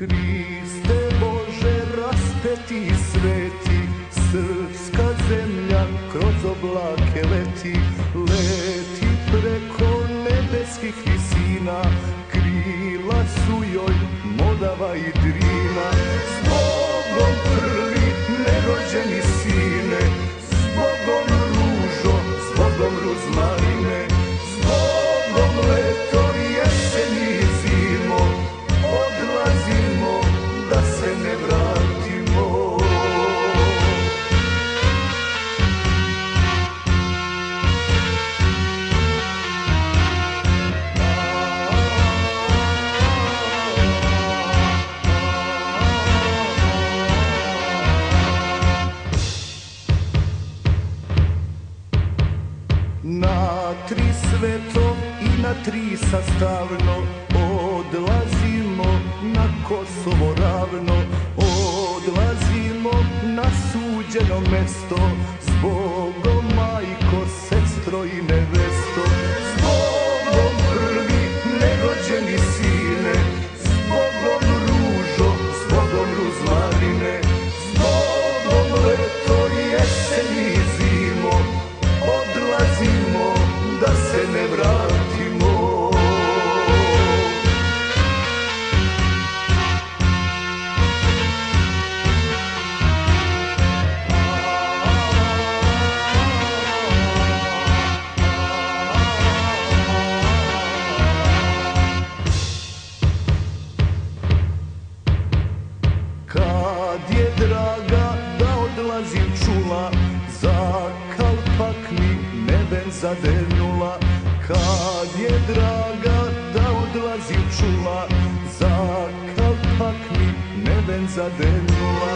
Hriste Bože raspeti i sveti, srpska zemlja kroz oblake leti, leti preko nebeskih visina, krila su joj Modava i Drina. Zbogom prvi nerođeni sine, zbogom ružo, zbogom ruzmarine, zbogom leto, jeseni i zimo, odlazimo da se ne vratimo. Na tri sveto i na tri sastavno odlazimo na Kosovo ravno, odlazimo na suđeno mesto, zbogom majko, sestro i nevesto, zbogom prvi nerođeni sine, zbogom ružo, zbogom ruzmarine, zbogom leto, jeseni i zimo, odlazimo da se ne vratimo. Kad je draga da odlazim čula, za kalpak mi neben zadenula. Kad je draga da odlazim čula, za kalpak mi neben zadenula.